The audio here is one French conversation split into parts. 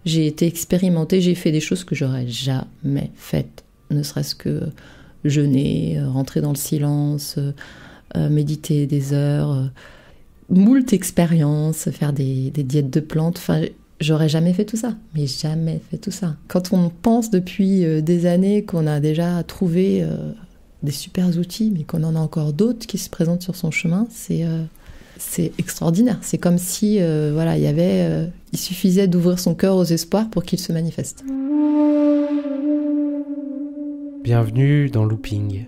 J'ai été expérimentée, j'ai fait des choses que j'aurais jamais faites. Ne serait-ce que jeûner, rentrer dans le silence, méditer des heures, moult expériences, faire des diètes de plantes. Enfin, j'aurais jamais fait tout ça, mais jamais fait tout ça. Quand on pense depuis des années qu'on a déjà trouvé des super outils, mais qu'on en a encore d'autres qui se présentent sur son chemin, c'est extraordinaire. C'est comme si il suffisait d'ouvrir son cœur aux espoirs pour qu'ils se manifestent. Bienvenue dans Looping,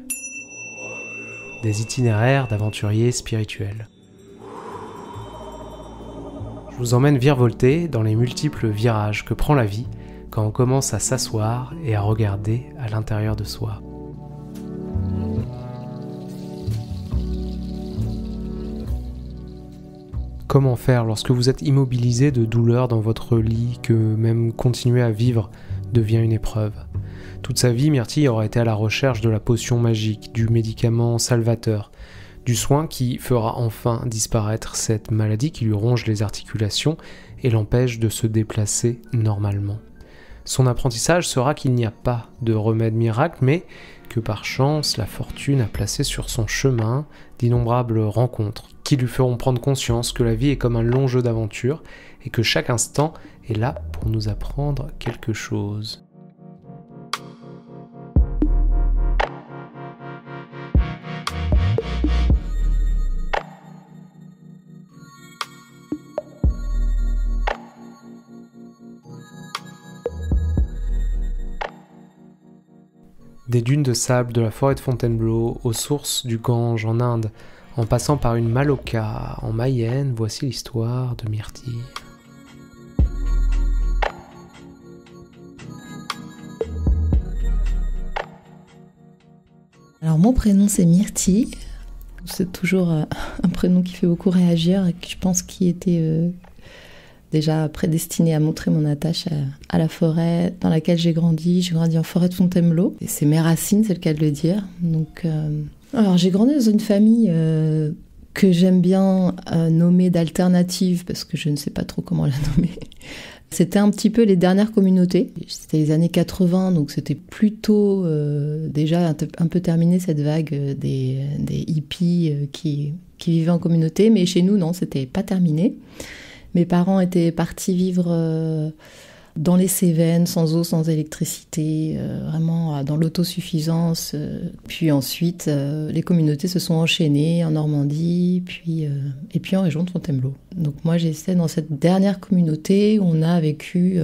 des itinéraires d'aventuriers spirituels. Je vous emmène virevolter dans les multiples virages que prend la vie quand on commence à s'asseoir et à regarder à l'intérieur de soi. Comment faire lorsque vous êtes immobilisé de douleur dans votre lit, que même continuer à vivre devient une épreuve? Toute sa vie, Myrtille aura été à la recherche de la potion magique, du médicament salvateur, du soin qui fera enfin disparaître cette maladie qui lui ronge les articulations et l'empêche de se déplacer normalement. Son apprentissage sera qu'il n'y a pas de remède miracle, mais que par chance, la fortune a placé sur son chemin d'innombrables rencontres qui lui feront prendre conscience que la vie est comme un long jeu d'aventure et que chaque instant est là pour nous apprendre quelque chose. Des dunes de sable de la forêt de Fontainebleau aux sources du Gange en Inde, en passant par une Maloka en Mayenne, voici l'histoire de Myrtille. Alors mon prénom c'est Myrtille. C'est toujours un prénom qui fait beaucoup réagir et que je pense qui était déjà prédestiné à montrer mon attache à la forêt dans laquelle j'ai grandi. J'ai grandi en forêt de Fontainebleau. Et c'est mes racines, c'est le cas de le dire. Donc, alors j'ai grandi dans une famille que j'aime bien nommer d'alternative, parce que je ne sais pas trop comment la nommer. C'était un petit peu les dernières communautés. C'était les années 80, donc c'était plutôt déjà un peu terminé cette vague des hippies qui vivaient en communauté. Mais chez nous, non, c'était pas terminé. Mes parents étaient partis vivre dans les Cévennes, sans eau, sans électricité, vraiment dans l'autosuffisance. Puis ensuite, les communautés se sont enchaînées en Normandie, et puis en région de Fontainebleau. Donc moi, j'étais dans cette dernière communauté où on a vécu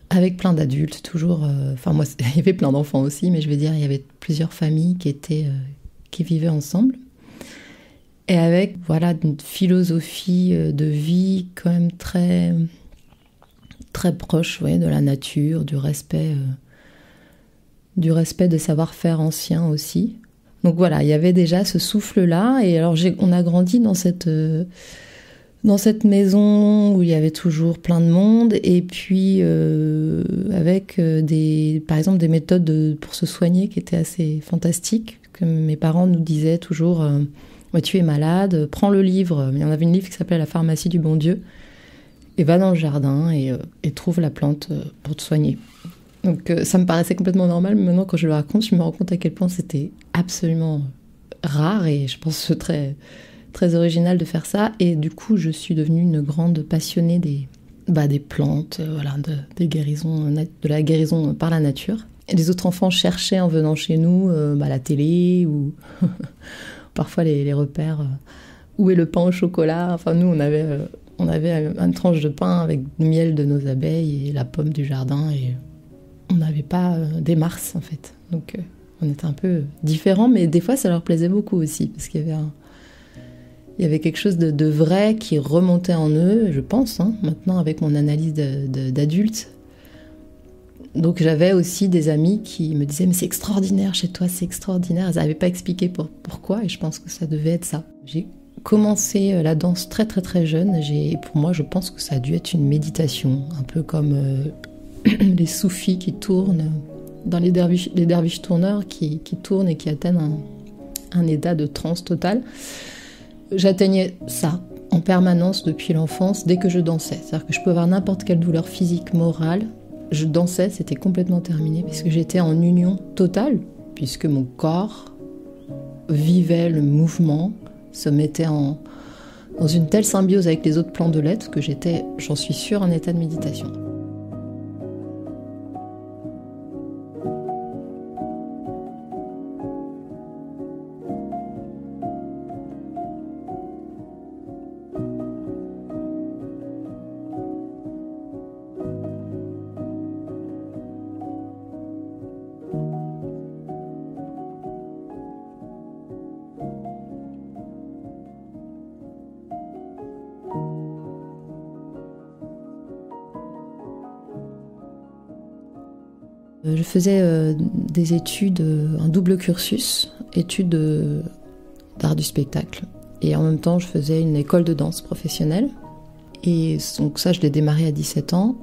avec plein d'adultes, toujours. Moi, il y avait plein d'enfants aussi, mais je veux dire, il y avait plusieurs familles qui vivaient ensemble. Et avec, une philosophie de vie quand même très, très proche, de la nature, du respect des savoir-faire anciens aussi. Donc voilà, il y avait déjà ce souffle-là. Et alors, on a grandi dans cette maison où il y avait toujours plein de monde. Et puis, avec par exemple, des méthodes pour se soigner qui étaient assez fantastiques. Que mes parents nous disaient toujours... tu es malade, prends le livre. Il y en avait une livre qui s'appelait La pharmacie du bon Dieu. Et va dans le jardin et trouve la plante pour te soigner. Donc ça me paraissait complètement normal, mais maintenant quand je le raconte, je me rends compte à quel point c'était absolument rare et je pense très, très original de faire ça. Et du coup, je suis devenue une grande passionnée des plantes, des guérisons, de la guérison par la nature. Et les autres enfants cherchaient en venant chez nous la télé ou... Parfois les repères, où est le pain au chocolat. Enfin, nous, on avait une tranche de pain avec le miel de nos abeilles et la pomme du jardin. Et on n'avait pas des Mars, en fait. Donc, on était un peu différents, mais des fois, ça leur plaisait beaucoup aussi. Parce qu'il y avait quelque chose de vrai qui remontait en eux, je pense, maintenant, avec mon analyse d'adulte. Donc j'avais aussi des amis qui me disaient « mais c'est extraordinaire chez toi, c'est extraordinaire ». Ils n'avaient pas expliqué pourquoi et je pense que ça devait être ça. J'ai commencé la danse très très très jeune. Pour moi, je pense que ça a dû être une méditation, un peu comme les soufis qui tournent, dans les derviches tourneurs qui tournent et qui atteignent un état de transe totale. J'atteignais ça en permanence depuis l'enfance dès que je dansais. C'est-à-dire que je pouvais avoir n'importe quelle douleur physique, morale. Je dansais, c'était complètement terminé puisque j'étais en union totale, puisque mon corps vivait le mouvement, se mettait dans une telle symbiose avec les autres plans de l'être que j'étais, j'en suis sûre, en état de méditation. Je faisais des études, un double cursus, études d'art du spectacle. Et en même temps, je faisais une école de danse professionnelle. Et donc ça, je l'ai démarré à 17 ans.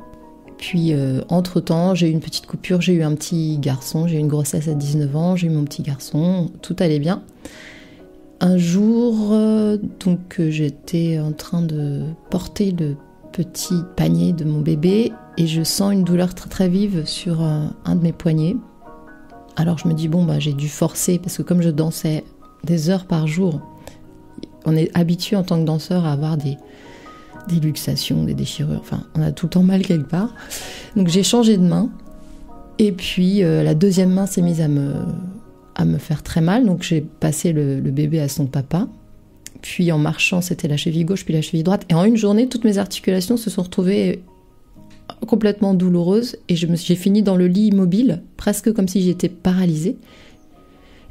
Puis, entre-temps, j'ai eu une petite coupure, j'ai eu un petit garçon, j'ai eu une grossesse à 19 ans, j'ai eu mon petit garçon, tout allait bien. Un jour, j'étais en train de porter le petit panier de mon bébé et je sens une douleur très très vive sur un de mes poignets. Alors je me dis j'ai dû forcer parce que comme je dansais des heures par jour, on est habitué en tant que danseur à avoir des luxations, des déchirures, enfin on a tout le temps mal quelque part. Donc j'ai changé de main et puis la deuxième main s'est mise à me faire très mal, donc j'ai passé le bébé à son papa. Puis en marchant, c'était la cheville gauche, puis la cheville droite. Et en une journée, toutes mes articulations se sont retrouvées complètement douloureuses. Et j'ai fini dans le lit immobile, presque comme si j'étais paralysée.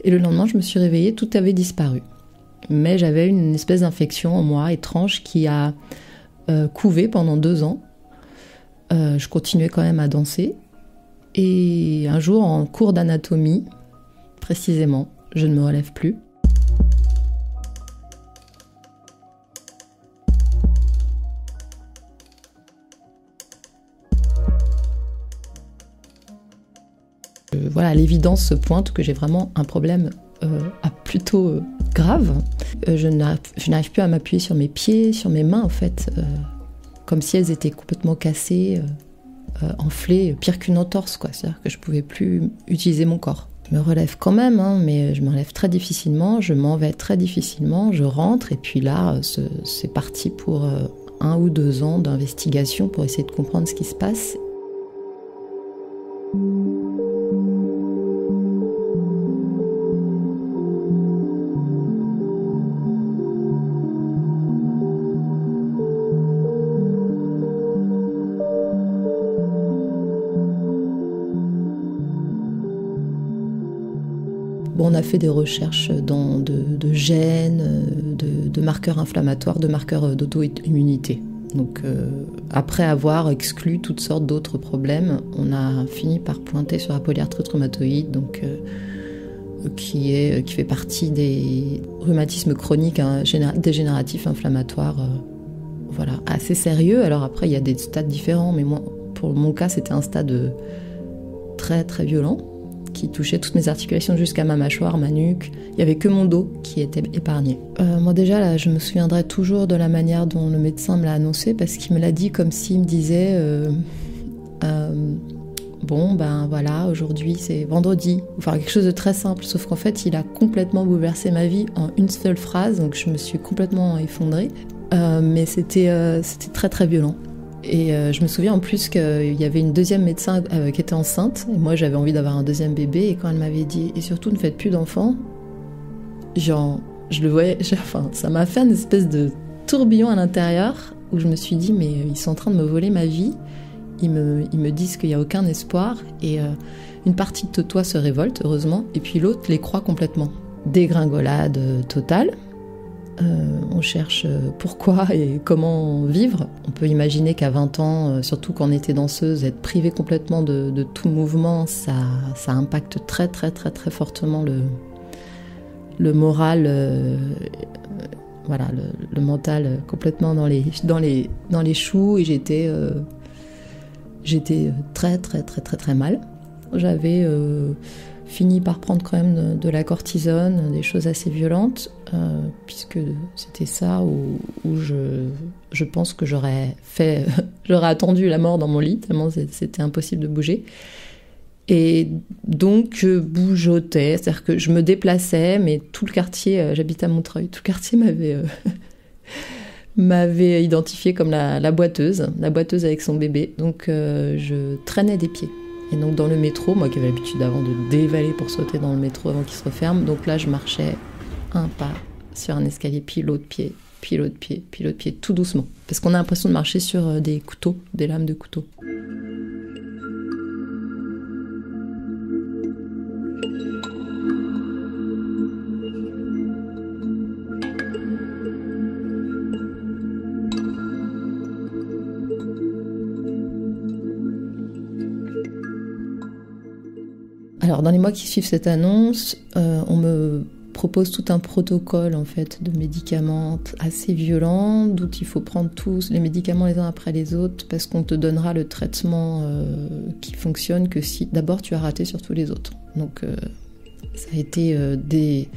Et le lendemain, je me suis réveillée, tout avait disparu. Mais j'avais une espèce d'infection en moi, étrange, qui a couvé pendant 2 ans. Je continuais quand même à danser. Et un jour, en cours d'anatomie, précisément, je ne me relève plus. Voilà, l'évidence se pointe que j'ai vraiment un problème plutôt grave. Je n'arrive plus à m'appuyer sur mes pieds, sur mes mains en fait, comme si elles étaient complètement cassées, enflées, pire qu'une entorse quoi. C'est-à-dire que je ne pouvais plus utiliser mon corps. Je me relève quand même, mais je me relève très difficilement, je m'en vais très difficilement, je rentre et puis là c'est parti pour 1 ou 2 ans d'investigation pour essayer de comprendre ce qui se passe. On a fait des recherches de gènes, de marqueurs inflammatoires, de marqueurs d'auto-immunité. Donc après avoir exclu toutes sortes d'autres problèmes, on a fini par pointer sur la polyarthrite rhumatoïde, qui fait partie des rhumatismes chroniques dégénératifs inflammatoires, assez sérieux. Alors après il y a des stades différents, mais moi, pour mon cas c'était un stade très très violent, qui touchait toutes mes articulations jusqu'à ma mâchoire, ma nuque. Il n'y avait que mon dos qui était épargné. Moi déjà, là, je me souviendrai toujours de la manière dont le médecin me l'a annoncé, parce qu'il me l'a dit comme s'il me disait aujourd'hui c'est vendredi. Enfin, quelque chose de très simple, sauf qu'en fait, il a complètement bouleversé ma vie en une seule phrase, donc je me suis complètement effondrée. Mais c'était très très violent. Et je me souviens en plus qu'il y avait une deuxième médecin qui était enceinte, et moi j'avais envie d'avoir un deuxième bébé, et quand elle m'avait dit « et surtout ne faites plus d'enfants », je le voyais, ça m'a fait une espèce de tourbillon à l'intérieur, où je me suis dit « mais ils sont en train de me voler ma vie, ils me disent qu'il n'y a aucun espoir », et une partie de toi se révolte, heureusement, et puis l'autre les croit complètement. Dégringolade totale. On cherche pourquoi et comment vivre. On peut imaginer qu'à 20 ans, surtout quand on était danseuse, être privée complètement de tout mouvement, ça impacte très très très très fortement le moral, le mental complètement dans les choux, et j'étais très très très très très mal. J'avais fini par prendre quand même de la cortisone, des choses assez violentes, puisque c'était ça où je pense que j'aurais attendu la mort dans mon lit, tellement c'était impossible de bouger. Et donc je bougeotais, c'est-à-dire que je me déplaçais, mais tout le quartier, j'habite à Montreuil, tout le quartier m'avait identifiée comme la boiteuse avec son bébé. Donc je traînais des pieds. Et donc dans le métro, moi qui avais l'habitude avant de dévaler pour sauter dans le métro avant qu'il se referme, donc là je marchais un pas sur un escalier, puis l'autre pied, puis l'autre pied, puis l'autre pied, tout doucement. Parce qu'on a l'impression de marcher sur des couteaux, des lames de couteau. Alors, dans les mois qui suivent cette annonce, on me propose tout un protocole en fait de médicaments assez violent, d'où il faut prendre tous les médicaments les uns après les autres, parce qu'on te donnera le traitement qui fonctionne que si d'abord tu as raté sur tous les autres. Donc, ça a été des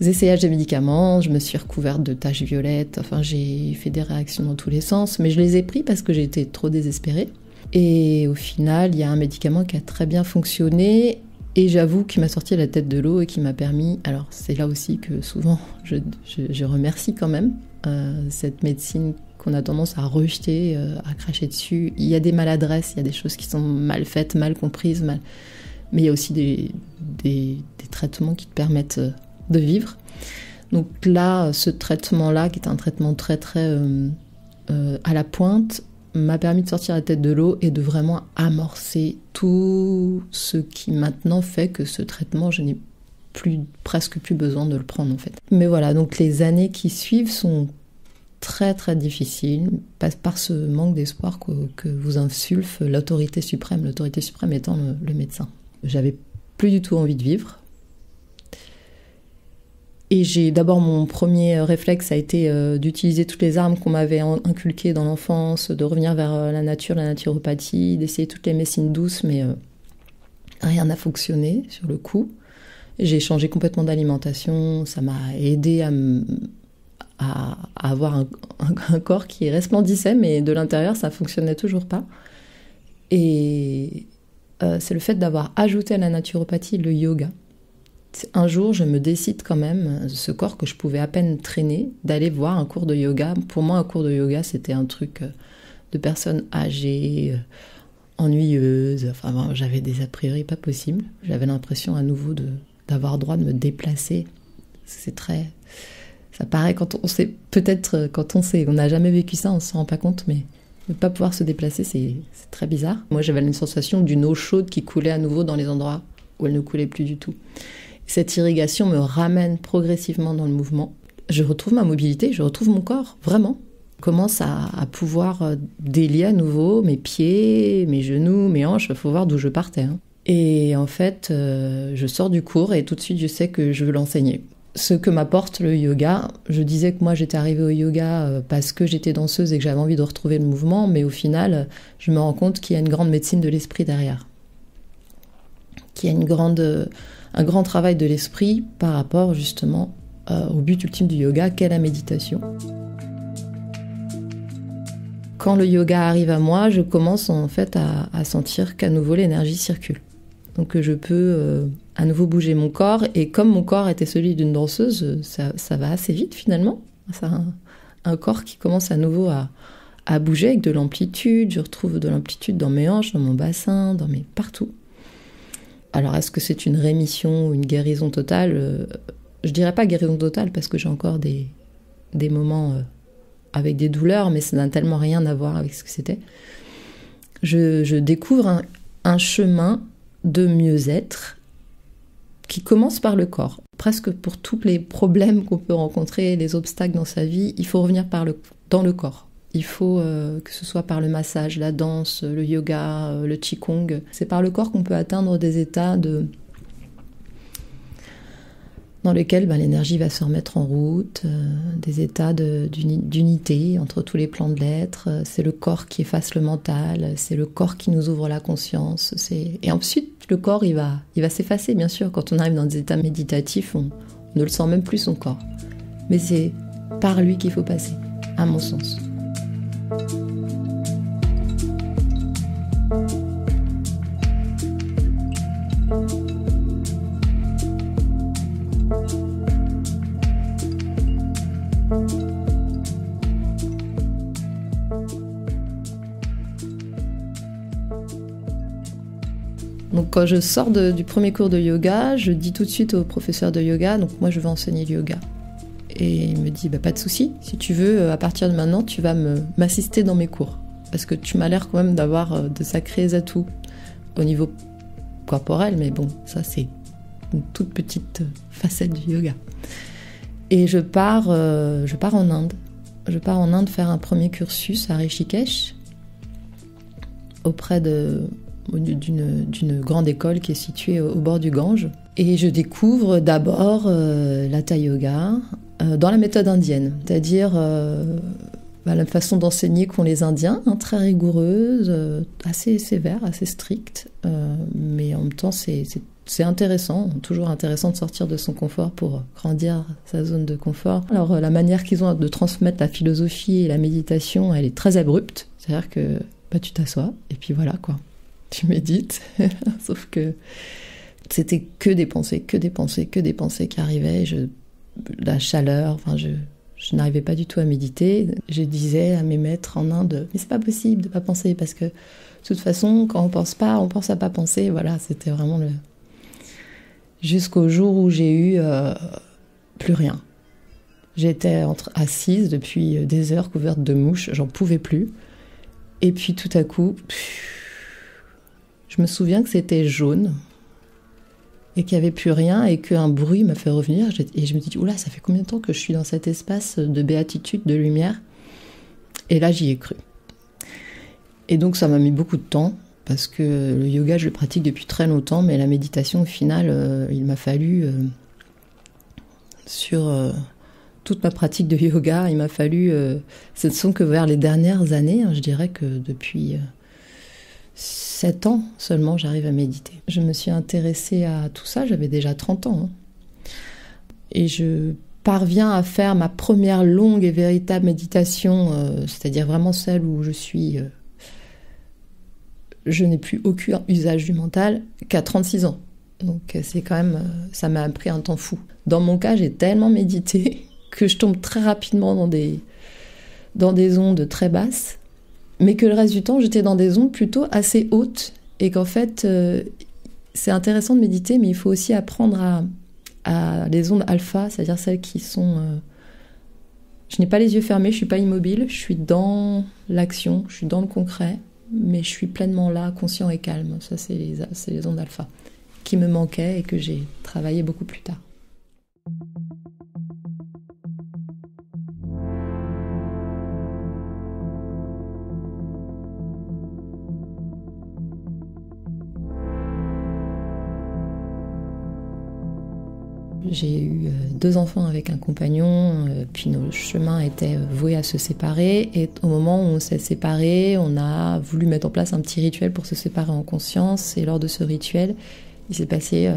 essayages de médicaments, je me suis recouverte de taches violettes, enfin j'ai fait des réactions dans tous les sens, mais je les ai pris parce que j'étais trop désespérée. Et au final, il y a un médicament qui a très bien fonctionné. Et j'avoue qu'il m'a sorti la tête de l'eau et qui m'a permis... Alors c'est là aussi que souvent je remercie quand même cette médecine qu'on a tendance à rejeter, à cracher dessus. Il y a des maladresses, il y a des choses qui sont mal faites, mal comprises, mais il y a aussi des traitements qui te permettent de vivre. Donc là, ce traitement-là, qui est un traitement très très à la pointe, m'a permis de sortir la tête de l'eau et de vraiment amorcer tout ce qui maintenant fait que ce traitement, je n'ai presque plus besoin de le prendre en fait. Mais voilà, donc les années qui suivent sont très très difficiles par ce manque d'espoir que vous insuffle l'autorité suprême étant le médecin. J'avais plus du tout envie de vivre. Et d'abord, mon premier réflexe a été d'utiliser toutes les armes qu'on m'avait inculquées dans l'enfance, de revenir vers la nature, la naturopathie, d'essayer toutes les médecines douces, mais rien n'a fonctionné sur le coup. J'ai changé complètement d'alimentation, ça m'a aidé à avoir un corps qui resplendissait, mais de l'intérieur, ça ne fonctionnait toujours pas. Et c'est le fait d'avoir ajouté à la naturopathie le yoga. Un jour, je me décide quand même, ce corps que je pouvais à peine traîner, d'aller voir un cours de yoga. Pour moi, un cours de yoga, c'était un truc de personnes âgées, ennuyeuses. Enfin, j'avais des a priori pas possibles. J'avais l'impression à nouveau d'avoir droit de me déplacer. C'est très... Ça paraît quand on sait, peut-être quand on n'a jamais vécu ça, on ne se rend pas compte, mais ne pas pouvoir se déplacer, c'est très bizarre. Moi, j'avais une sensation d'une eau chaude qui coulait à nouveau dans les endroits où elle ne coulait plus du tout. Cette irrigation me ramène progressivement dans le mouvement. Je retrouve ma mobilité, je retrouve mon corps, vraiment. Je commence à pouvoir délier à nouveau mes pieds, mes genoux, mes hanches. Il faut voir d'où je partais. Et en fait, je sors du cours et tout de suite, je sais que je veux l'enseigner. Ce que m'apporte le yoga, je disais que moi, j'étais arrivée au yoga parce que j'étais danseuse et que j'avais envie de retrouver le mouvement, mais au final, je me rends compte qu'il y a une grande médecine de l'esprit derrière. Qu'il y a un grand travail de l'esprit par rapport justement au but ultime du yoga, qu'est la méditation. Quand le yoga arrive à moi, je commence en fait à sentir qu'à nouveau l'énergie circule. Donc je peux à nouveau bouger mon corps, et comme mon corps était celui d'une danseuse, ça va assez vite finalement. C'est un corps qui commence à nouveau à bouger avec de l'amplitude. Je retrouve de l'amplitude dans mes hanches, dans mon bassin, partout. Alors, est-ce que c'est une rémission ou une guérison totale ? Je dirais pas guérison totale parce que j'ai encore des moments avec des douleurs, mais ça n'a tellement rien à voir avec ce que c'était. Je découvre un chemin de mieux-être qui commence par le corps. Presque pour tous les problèmes qu'on peut rencontrer, les obstacles dans sa vie, il faut revenir dans le corps. Il faut que ce soit par le massage, la danse, le yoga, le qigong. C'est par le corps qu'on peut atteindre des états dans lequel l'énergie va se remettre en route, des états d'unité entre tous les plans de l'être. C'est le corps qui efface le mental, c'est le corps qui nous ouvre la conscience. Et ensuite, le corps, il va s'effacer, bien sûr. Quand on arrive dans des états méditatifs, on ne le sent même plus, son corps. Mais c'est par lui qu'il faut passer, à mon sens. Donc quand je sors du premier cours de yoga, je dis tout de suite au professeur de yoga, donc moi je veux enseigner le yoga. Et il me dit, pas de souci, si tu veux, à partir de maintenant, tu vas m'assister dans mes cours. Parce que tu m'as l'air quand même d'avoir de sacrés atouts au niveau corporel, mais bon, ça c'est une toute petite facette du yoga. Et je pars en Inde. Je pars en Inde faire un premier cursus à Rishikesh, auprès d'une grande école qui est située au bord du Gange. Et je découvre d'abord l'hatha yoga dans la méthode indienne, c'est-à-dire la façon d'enseigner qu'ont les Indiens, très rigoureuse, assez sévère, assez stricte, mais en même temps c'est intéressant, toujours intéressant de sortir de son confort pour grandir sa zone de confort. Alors la manière qu'ils ont de transmettre la philosophie et la méditation, elle est très abrupte, c'est-à-dire que tu t'assois et puis voilà quoi. Tu médites, sauf que c'était que des pensées qui arrivaient, la chaleur, je n'arrivais pas du tout à méditer. Je disais à mes maîtres en Inde, mais c'est pas possible de pas penser, parce que de toute façon, quand on pense pas, on pense à pas penser, voilà, c'était vraiment jusqu'au jour où j'ai eu plus rien. J'étais assise depuis des heures couverte de mouches, j'en pouvais plus, et puis tout à coup... Je me souviens que c'était jaune et qu'il n'y avait plus rien et qu'un bruit m'a fait revenir. Et je me dis, oula, ça fait combien de temps que je suis dans cet espace de béatitude, de lumière ? Et là, j'y ai cru. Et donc, ça m'a mis beaucoup de temps parce que le yoga, je le pratique depuis très longtemps, mais la méditation, au final, il m'a fallu, sur toute ma pratique de yoga, il m'a fallu, ce ne sont que vers les dernières années, je dirais que depuis... 7 ans seulement, j'arrive à méditer. Je me suis intéressée à tout ça, j'avais déjà 30 ans. Et je parviens à faire ma première longue et véritable méditation, c'est-à-dire vraiment celle où je n'ai plus aucun usage du mental, qu'à 36 ans. Donc c'est quand même, ça m'a pris un temps fou. Dans mon cas, j'ai tellement médité que je tombe très rapidement dans des ondes très basses, mais que le reste du temps, j'étais dans des ondes plutôt assez hautes, et qu'en fait, c'est intéressant de méditer, mais il faut aussi apprendre à les ondes alpha, c'est-à-dire celles qui sont... Je n'ai pas les yeux fermés, je ne suis pas immobile, je suis dans l'action, je suis dans le concret, mais je suis pleinement là, conscient et calme. Ça, c'est les ondes alpha, qui me manquaient et que j'ai travaillé beaucoup plus tard. J'ai eu 2 enfants avec un compagnon, puis nos chemins étaient voués à se séparer. Et au moment où on s'est séparés, on a voulu mettre en place un petit rituel pour se séparer en conscience. Et lors de ce rituel, il s'est passé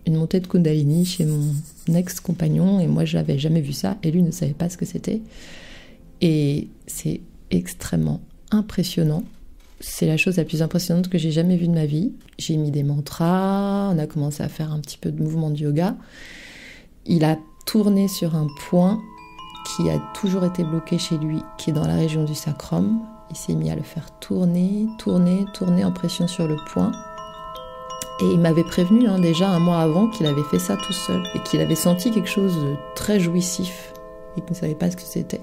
une montée de Kundalini chez mon ex-compagnon. Et moi, je n'avais jamais vu ça. Et lui ne savait pas ce que c'était. Et c'est extrêmement impressionnant. C'est la chose la plus impressionnante que j'ai jamais vue de ma vie. J'ai mis des mantras, on a commencé à faire un petit peu de mouvement de yoga. Il a tourné sur un point qui a toujours été bloqué chez lui, qui est dans la région du sacrum. Il s'est mis à le faire tourner en pression sur le point. Et il m'avait prévenu déjà un mois avant qu'il avait fait ça tout seul et qu'il avait senti quelque chose de très jouissif et qu'il ne savait pas ce que c'était.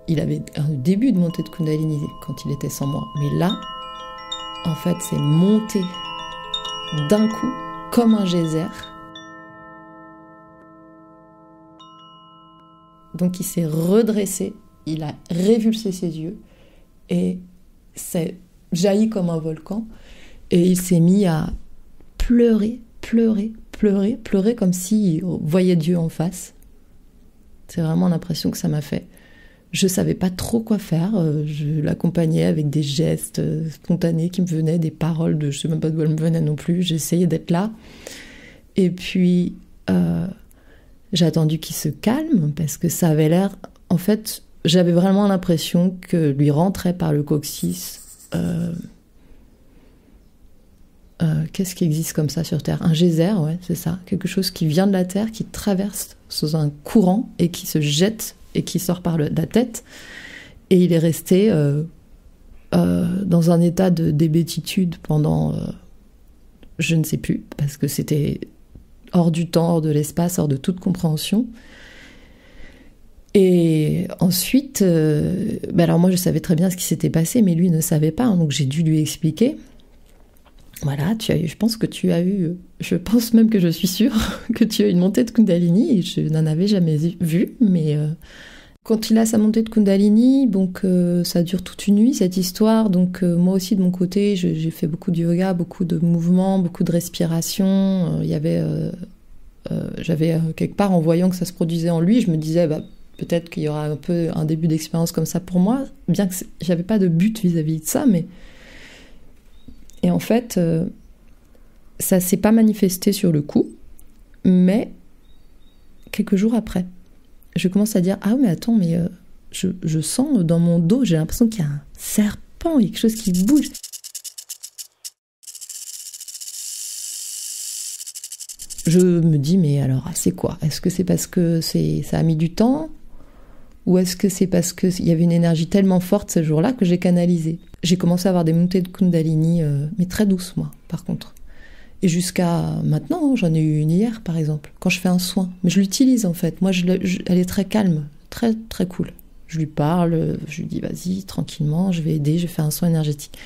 Il avait un début de montée de Kundalini quand il était sans moi. Mais là, en fait, c'est monté d'un coup, comme un geyser. Donc il s'est redressé, il a révulsé ses yeux et c'est jailli comme un volcan. Et il s'est mis à pleurer pleurer comme s'il voyait Dieu en face. C'est vraiment l'impression que ça m'a fait. Je savais pas trop quoi faire. Je l'accompagnais avec des gestes spontanés qui me venaient, des paroles je sais même pas d'où elles me venaient non plus. J'essayais d'être là. Et puis, j'ai attendu qu'il se calme parce que ça avait l'air... En fait, j'avais vraiment l'impression que lui rentrait par le coccyx... qu'est-ce qui existe comme ça sur Terre ? Un geyser, ouais, c'est ça. Quelque chose qui vient de la Terre, qui traverse sous un courant et qui se jette et qui sort par la tête. Et il est resté dans un état de d'hébétitude pendant, je ne sais plus, parce que c'était hors du temps, hors de l'espace, hors de toute compréhension. Et ensuite, alors moi je savais très bien ce qui s'était passé, mais lui ne savait pas, hein, donc j'ai dû lui expliquer. Voilà, je pense même que je suis sûre que tu as une montée de Kundalini, et je n'en avais jamais vu, mais quand il a sa montée de Kundalini, donc ça dure toute une nuit cette histoire, donc moi aussi de mon côté, j'ai fait beaucoup de yoga, beaucoup de mouvements, beaucoup de respiration, j'avais quelque part, en voyant que ça se produisait en lui, je me disais, peut-être qu'il y aura un peu un début d'expérience comme ça pour moi, bien que j'avais pas de but vis-à-vis de ça, mais... Et en fait, ça s'est pas manifesté sur le coup, mais quelques jours après, je commence à dire « Ah mais attends, mais je sens dans mon dos, j'ai l'impression qu'il y a un serpent, il y a quelque chose qui bouge. » Je me dis « Mais alors, c'est quoi ? Est-ce que c'est parce que ça a mis du temps ? Ou est-ce que c'est parce qu'il y avait une énergie tellement forte ce jour-là que j'ai canalisé ? » J'ai commencé à avoir des montées de Kundalini, mais très douces, moi, par contre. Et jusqu'à maintenant, j'en ai eu une hier, par exemple, quand je fais un soin. Mais je l'utilise, en fait. Moi, elle est très calme, très, très cool. Je lui parle, je lui dis, vas-y, tranquillement, je vais aider, je fais un soin énergétique.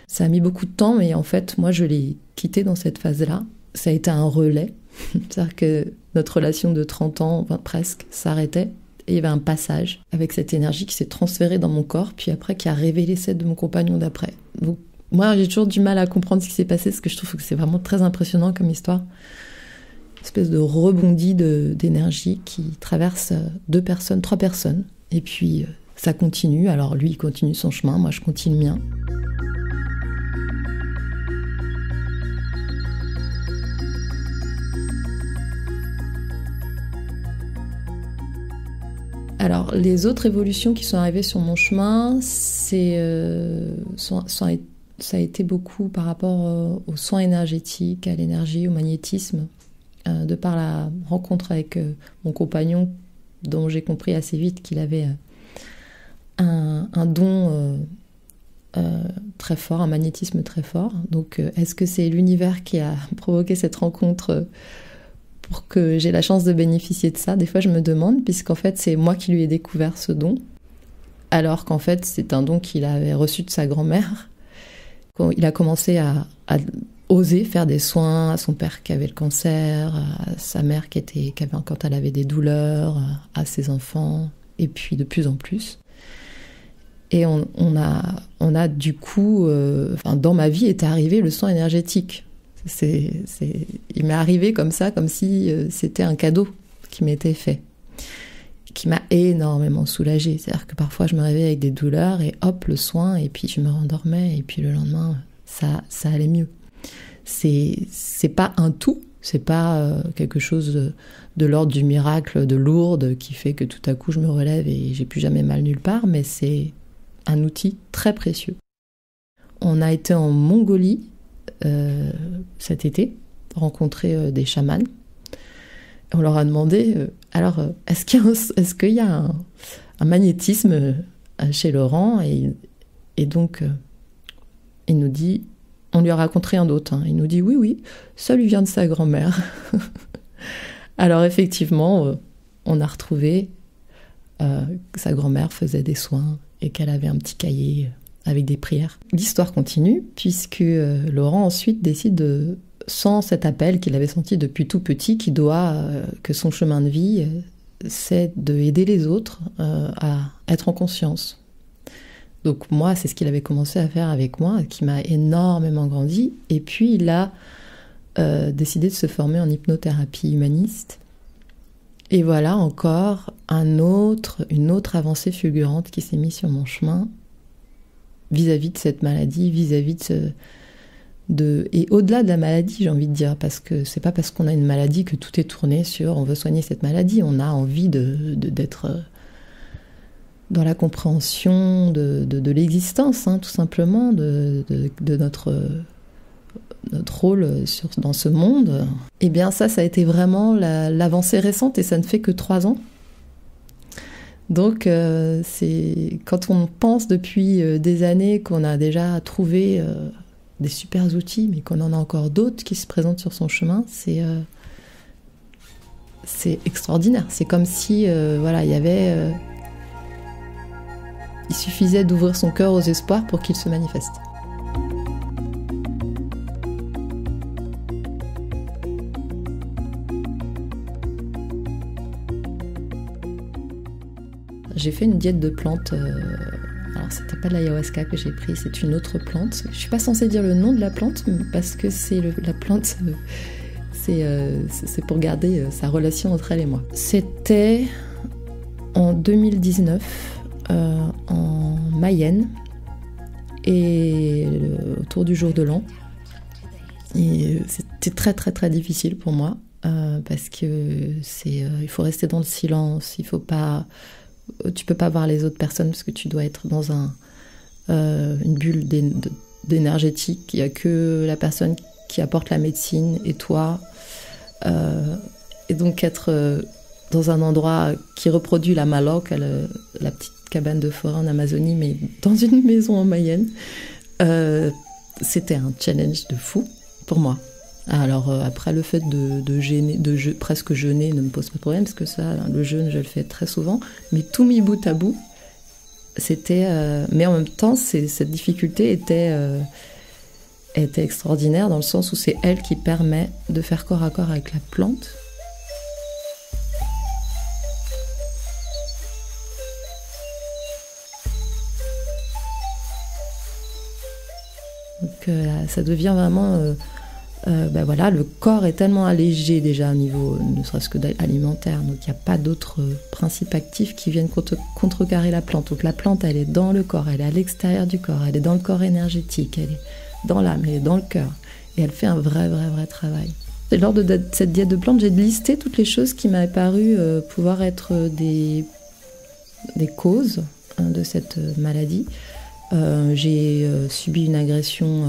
Ça a mis beaucoup de temps, mais en fait, moi, je l'ai quitté dans cette phase-là. Ça a été un relais. C'est-à-dire que notre relation de 30 ans, presque, s'arrêtait. Et il y avait un passage avec cette énergie qui s'est transférée dans mon corps, puis après qui a révélé celle de mon compagnon d'après. Donc moi, j'ai toujours du mal à comprendre ce qui s'est passé, parce que je trouve que c'est vraiment très impressionnant comme histoire. Une espèce de rebondi d'énergie qui traverse 2 personnes, 3 personnes. Et puis ça continue. Alors lui, il continue son chemin, moi je continue le mien. Alors, les autres évolutions qui sont arrivées sur mon chemin, ça a été beaucoup par rapport aux soins énergétiques, à l'énergie, au magnétisme, de par la rencontre avec mon compagnon, dont j'ai compris assez vite qu'il avait un don très fort, un magnétisme très fort. Donc, est-ce que c'est l'univers qui a provoqué cette rencontre pour que j'ai la chance de bénéficier de ça? Des fois, je me demande, puisqu'en fait, c'est moi qui lui ai découvert ce don, alors qu'en fait, c'est un don qu'il avait reçu de sa grand-mère. Quand il a commencé à oser faire des soins à son père qui avait le cancer, à sa mère quand elle avait des douleurs, à ses enfants, et puis de plus en plus. Et on a du coup... dans ma vie est arrivé le soin énergétique. Il m'est arrivé comme ça, comme si c'était un cadeau qui m'était fait, qui m'a énormément soulagée. C'est-à-dire que parfois je me réveillais avec des douleurs et hop, le soin, et puis je me rendormais, et puis le lendemain, ça allait mieux. C'est pas un tout, c'est pas quelque chose de l'ordre du miracle de Lourdes qui fait que tout à coup je me relève et j'ai plus jamais mal nulle part, mais c'est un outil très précieux. On a été en Mongolie cet été, rencontrer des chamans. On leur a demandé est-ce qu'il y a un magnétisme chez Laurent, et donc il nous dit, on lui a raconté un d'autre, il nous dit oui, ça lui vient de sa grand-mère. Alors effectivement, on a retrouvé que sa grand-mère faisait des soins et qu'elle avait un petit cahier avec des prières. L'histoire continue, puisque Laurent ensuite décide, sans cet appel qu'il avait senti depuis tout petit, que son chemin de vie, c'est d'aider les autres à être en conscience. Donc moi, c'est ce qu'il avait commencé à faire avec moi, qui m'a énormément grandi. Et puis il a décidé de se former en hypnothérapie humaniste. Et voilà encore une autre avancée fulgurante qui s'est mise sur mon chemin vis-à-vis de cette maladie, vis-à-vis et au-delà de la maladie, j'ai envie de dire, parce que c'est pas parce qu'on a une maladie que tout est tourné sur on veut soigner cette maladie. On a envie d'être dans la compréhension de l'existence, hein, tout simplement, de notre rôle dans ce monde. Et bien ça a été vraiment l'avancée récente, et ça ne fait que 3 ans. Donc c'est quand on pense depuis des années qu'on a déjà trouvé des super outils, mais qu'on en a encore d'autres qui se présentent sur son chemin, c'est extraordinaire. C'est comme si il suffisait d'ouvrir son cœur aux espoirs pour qu'il se manifeste. J'ai fait une diète de plantes. Alors, c'était pas de l'ayahuasca que j'ai pris, c'est une autre plante. Je suis pas censée dire le nom de la plante parce que la plante, c'est pour garder sa relation entre elle et moi. C'était en 2019 en Mayenne et autour du jour de l'an. Et c'était très très très difficile pour moi parce que il faut rester dans le silence, tu peux pas voir les autres personnes parce que tu dois être dans une bulle d'énergétique. Il y a que la personne qui apporte la médecine et toi. Et donc être dans un endroit qui reproduit la Maloc, la petite cabane de forêt en Amazonie, mais dans une maison en Mayenne, c'était un challenge de fou pour moi. Alors après, le fait de presque jeûner ne me pose pas de problème, parce que ça, le jeûne, je le fais très souvent, mais tout mis bout à bout, c'était... mais en même temps, cette difficulté était extraordinaire, dans le sens où c'est elle qui permet de faire corps à corps avec la plante. Donc ça devient vraiment... le corps est tellement allégé déjà au niveau, ne serait-ce que alimentaire, donc il n'y a pas d'autres principes actifs qui viennent contrecarrer la plante. Donc la plante, elle est dans le corps, elle est à l'extérieur du corps, elle est dans le corps énergétique, elle est dans l'âme, elle est dans le cœur, et elle fait un vrai travail. Et lors de cette diète de plantes, j'ai listé toutes les choses qui m'avaient paru pouvoir être des causes de cette maladie. J'ai subi une agression,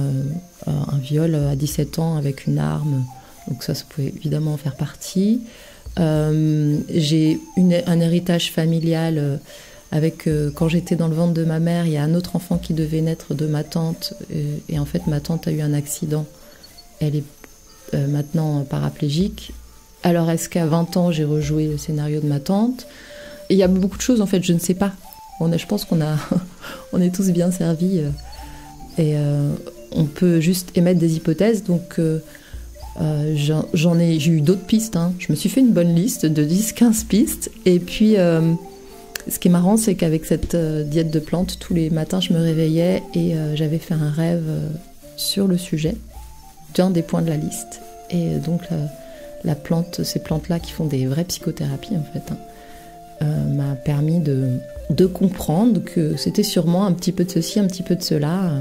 un viol à 17 ans avec une arme, donc ça pouvait évidemment en faire partie. J'ai un héritage familial avec, quand j'étais dans le ventre de ma mère, il y a un autre enfant qui devait naître de ma tante, et en fait ma tante a eu un accident, elle est maintenant paraplégique. Alors est-ce qu'à 20 ans j'ai rejoué le scénario de ma tante? Et il y a beaucoup de choses en fait, je ne sais pas. Je pense qu'on est tous bien servis et on peut juste émettre des hypothèses. Donc j'ai eu d'autres pistes. Hein. Je me suis fait une bonne liste de 10-15 pistes. Et puis ce qui est marrant, c'est qu'avec cette diète de plantes, tous les matins je me réveillais et j'avais fait un rêve sur le sujet d'un des points de la liste. Et donc ces plantes-là qui font des vraies psychothérapies en fait, m'a permis de comprendre que c'était sûrement un petit peu de ceci, un petit peu de cela,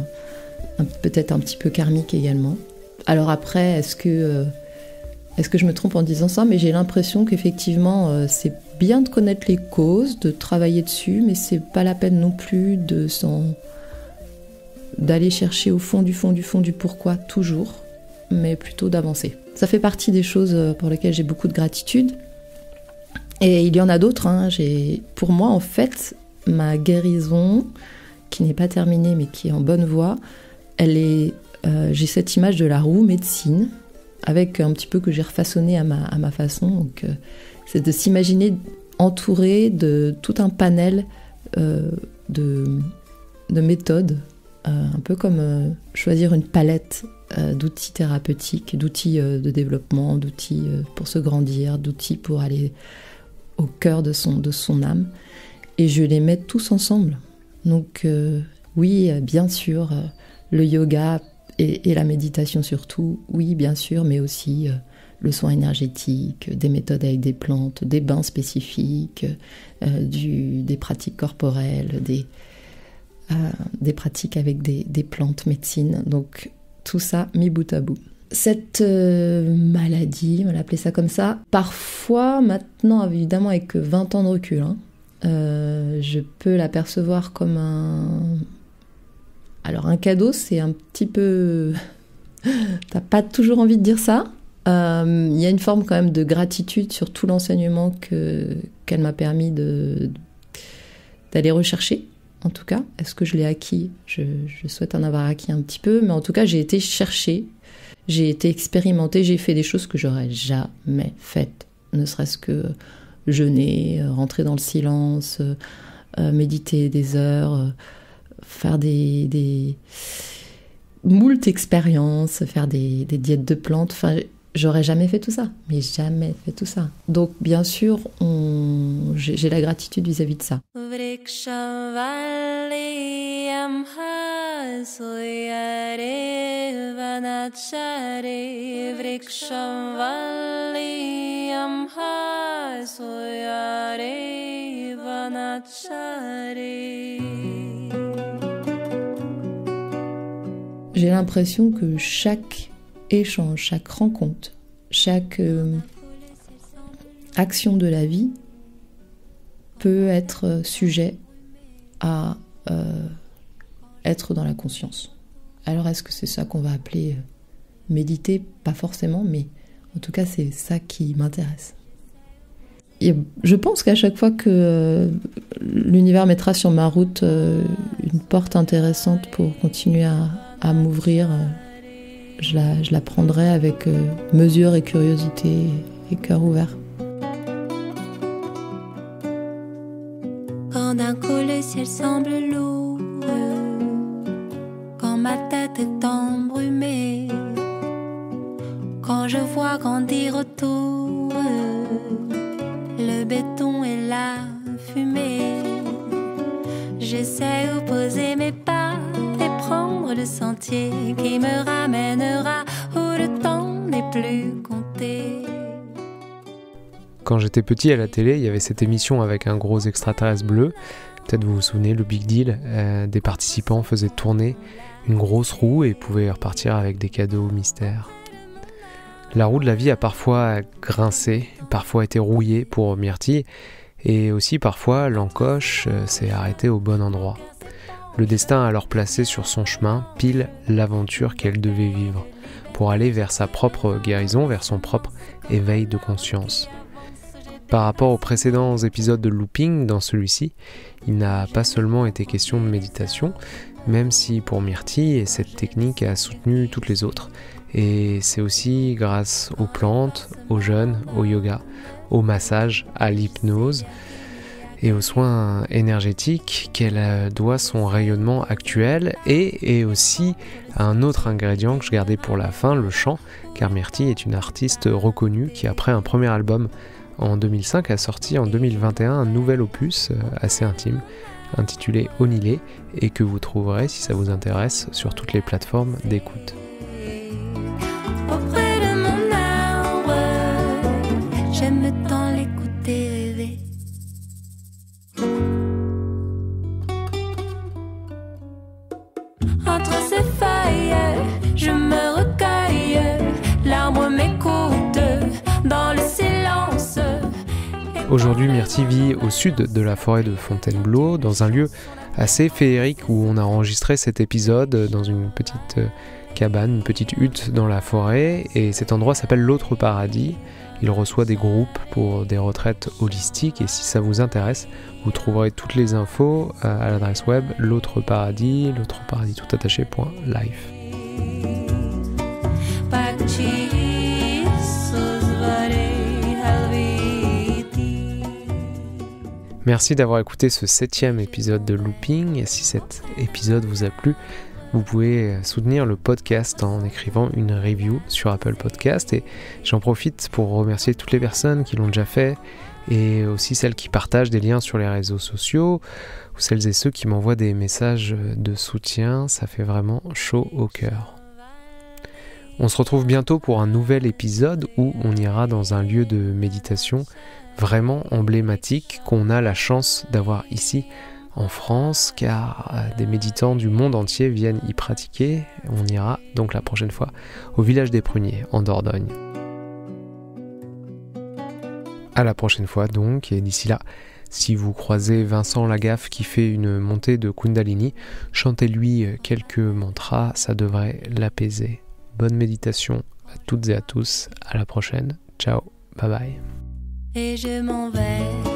peut-être un petit peu karmique également. Alors après, est-ce que je me trompe en disant ça? Mais j'ai l'impression qu'effectivement, c'est bien de connaître les causes, de travailler dessus, mais c'est pas la peine non plus d'aller chercher au fond du pourquoi toujours, mais plutôt d'avancer. Ça fait partie des choses pour lesquelles j'ai beaucoup de gratitude. Et il y en a d'autres. Hein. Pour moi, en fait, ma guérison, qui n'est pas terminée, mais qui est en bonne voie, j'ai cette image de la roue médecine, avec un petit peu que j'ai refaçonné à ma façon. Donc, c'est de s'imaginer entouré de tout un panel de méthodes, un peu comme choisir une palette d'outils thérapeutiques, d'outils de développement, d'outils pour se grandir, d'outils pour aller au cœur de son âme, et je les mets tous ensemble. Donc oui, bien sûr, le yoga Et la méditation surtout, oui, bien sûr, mais aussi le soin énergétique, des méthodes avec des plantes, des bains spécifiques, des pratiques corporelles, des pratiques avec des plantes médecine. Donc tout ça mis bout à bout. Cette maladie, on va l'appeler ça comme ça, parfois, maintenant, évidemment avec 20 ans de recul, je peux l'apercevoir comme Alors un cadeau, c'est un petit peu... T'as pas toujours envie de dire ça. Il y a une forme quand même de gratitude sur tout l'enseignement qu'elle m'a permis d'aller rechercher, en tout cas. Est-ce que je l'ai acquis ? Je souhaite en avoir acquis un petit peu, mais en tout cas, j'ai été chercher, j'ai été expérimenter, j'ai fait des choses que j'aurais jamais faites. Ne serait-ce que jeûner, rentrer dans le silence, méditer des heures, faire des moult expériences, faire des diètes de plantes. Enfin, j'aurais jamais fait tout ça, mais jamais fait tout ça. Donc, bien sûr, j'ai la gratitude vis-à-vis de ça. J'ai l'impression que chaque échange, chaque rencontre, chaque action de la vie peut être sujet à être dans la conscience. Alors est-ce que c'est ça qu'on va appeler méditer ? Pas forcément, mais en tout cas c'est ça qui m'intéresse. Et je pense qu'à chaque fois que l'univers mettra sur ma route une porte intéressante pour continuer à m'ouvrir, je la prendrai avec mesure et curiosité et cœur ouvert. Quand d'un coup le ciel semble lourd, quand ma tête est embrumée, quand je vois grandir autour le béton et la fumée, j'essaie de poser mes pas et prendre le sentier qui me ramènera où le temps n'est plus compté. Quand j'étais petit à la télé, il y avait cette émission avec un gros extraterrestre bleu. Peut-être vous vous souvenez, le Big Deal. Des participants faisaient tourner une grosse roue et pouvaient repartir avec des cadeaux mystères. La roue de la vie a parfois grincé, parfois été rouillée pour Myrtille, et aussi parfois l'encoche s'est arrêtée au bon endroit. Le destin a alors placé sur son chemin pile l'aventure qu'elle devait vivre, pour aller vers sa propre guérison, vers son propre éveil de conscience. Par rapport aux précédents épisodes de Looping, dans celui-ci, il n'a pas seulement été question de méditation, même si pour Myrtille, cette technique a soutenu toutes les autres. Et c'est aussi grâce aux plantes, aux jeûnes, au yoga, au massage, à l'hypnose et aux soins énergétiques qu'elle doit son rayonnement actuel et aussi à un autre ingrédient que je gardais pour la fin, le chant, car Myrtille est une artiste reconnue qui, après un premier album en 2005, a sorti en 2021 un nouvel opus assez intime intitulé Onilé et que vous trouverez, si ça vous intéresse, sur toutes les plateformes d'écoute. Auprès de mon arbre, j'aime tant l'écouter rêver. Entre ses feuilles, je me recueille, l'arbre m'écoute dans le silence. Aujourd'hui, Myrtille vit au sud de la forêt de Fontainebleau, dans un lieu assez féerique où on a enregistré cet épisode dans une petite cabane, une petite hutte dans la forêt, et cet endroit s'appelle l'Autre Paradis. Il reçoit des groupes pour des retraites holistiques, et si ça vous intéresse, vous trouverez toutes les infos à l'adresse web l'autreparadis toutattaché.life. Merci d'avoir écouté ce 7e épisode de Looping, et si cet épisode vous a plu, vous pouvez soutenir le podcast en écrivant une review sur Apple Podcast, et j'en profite pour remercier toutes les personnes qui l'ont déjà fait et aussi celles qui partagent des liens sur les réseaux sociaux ou celles et ceux qui m'envoient des messages de soutien, ça fait vraiment chaud au cœur. On se retrouve bientôt pour un nouvel épisode où on ira dans un lieu de méditation vraiment emblématique qu'on a la chance d'avoir ici en France, car des méditants du monde entier viennent y pratiquer. On ira donc la prochaine fois au village des Pruniers, en Dordogne. À la prochaine fois donc, et d'ici là, si vous croisez Vincent Lagaffe qui fait une montée de Kundalini, chantez-lui quelques mantras, ça devrait l'apaiser. Bonne méditation à toutes et à tous, à la prochaine, ciao, bye bye. Et je m'en vais.